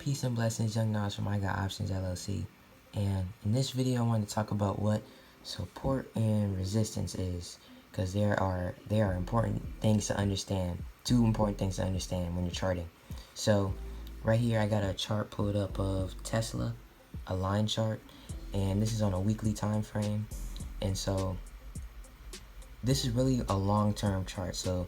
Peace and blessings, Young Nas from iGotOptions LLC. And in this video, I want to talk about what support and resistance is, because there are important things to understand. Two important things to understand when you're charting. So right here, I got a chart pulled up of Tesla, a line chart, and this is on a weekly time frame. And so this is really a long-term chart. So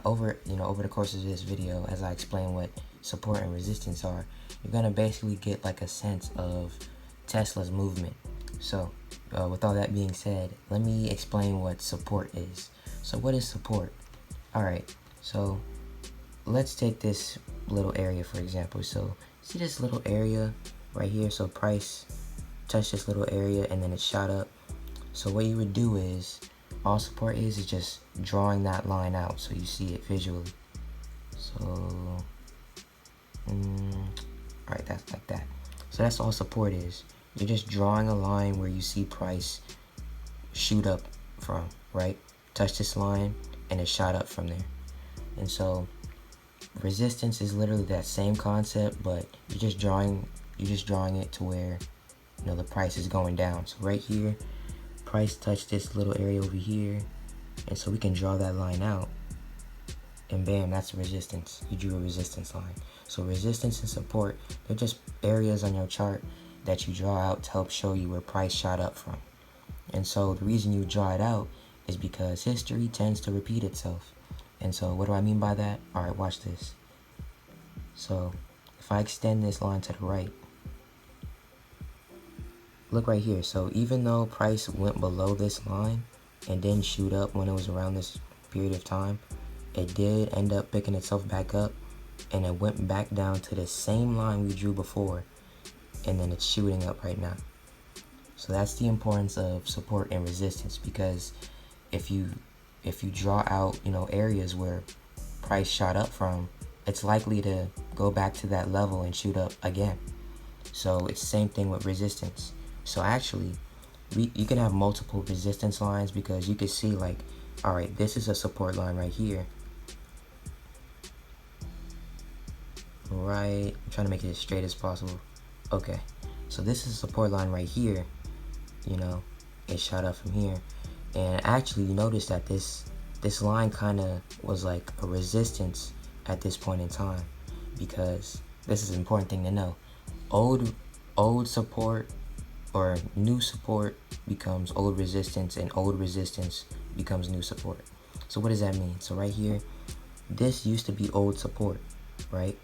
over the course of this video, as I explain what support and resistance are, you're gonna basically get like a sense of Tesla's movement. So with all that being said, let me explain what support is. So what is support? Alright, so let's take this little area for example. So see this little area right here? So price touched this little area and then it shot up. So what you would do is, all support is just drawing that line out so you see it visually. So alright, that's like that. So that's all support is. You're just drawing a line where you see price shoot up from, right? Touch this line and it shot up from there. And so resistance is literally that same concept, but you're just drawing it to where the price is going down. So right here, price touched this little area over here, and so we can draw that line out, and bam, that's resistance. You drew a resistance line. So resistance and support, they're just areas on your chart that you draw out to help show you where price shot up from. And so the reason you draw it out is because history tends to repeat itself. And so what do I mean by that? Alright, watch this. So if I extend this line to the right, look right here. So even though price went below this line and didn't shoot up when it was around this period of time, it did end up picking itself back up, and it went back down to the same line we drew before, and then it's shooting up right now. So that's the importance of support and resistance, because if you draw out areas where price shot up from, it's likely to go back to that level and shoot up again. So it's the same thing with resistance. So actually, you can have multiple resistance lines, because you can see like, alright, this is a support line right here. Right, I'm trying to make it as straight as possible. Okay, so this is a support line right here. It shot up from here. And actually, you notice that this line kind of was like a resistance at this point in time, because this is an important thing to know. Old support or new support becomes old resistance, and old resistance becomes new support. So what does that mean? So right here, this used to be old support, right?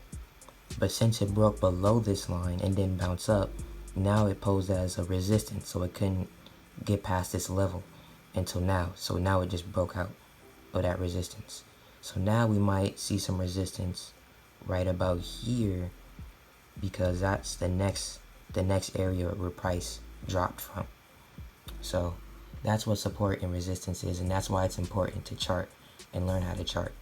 But since it broke below this line and didn't bounce up, now it posed as a resistance, so it couldn't get past this level until now. So now it just broke out of that resistance. So now we might see some resistance right about here, because that's the next area where price dropped from. So that's what support and resistance is, and that's why it's important to chart and learn how to chart.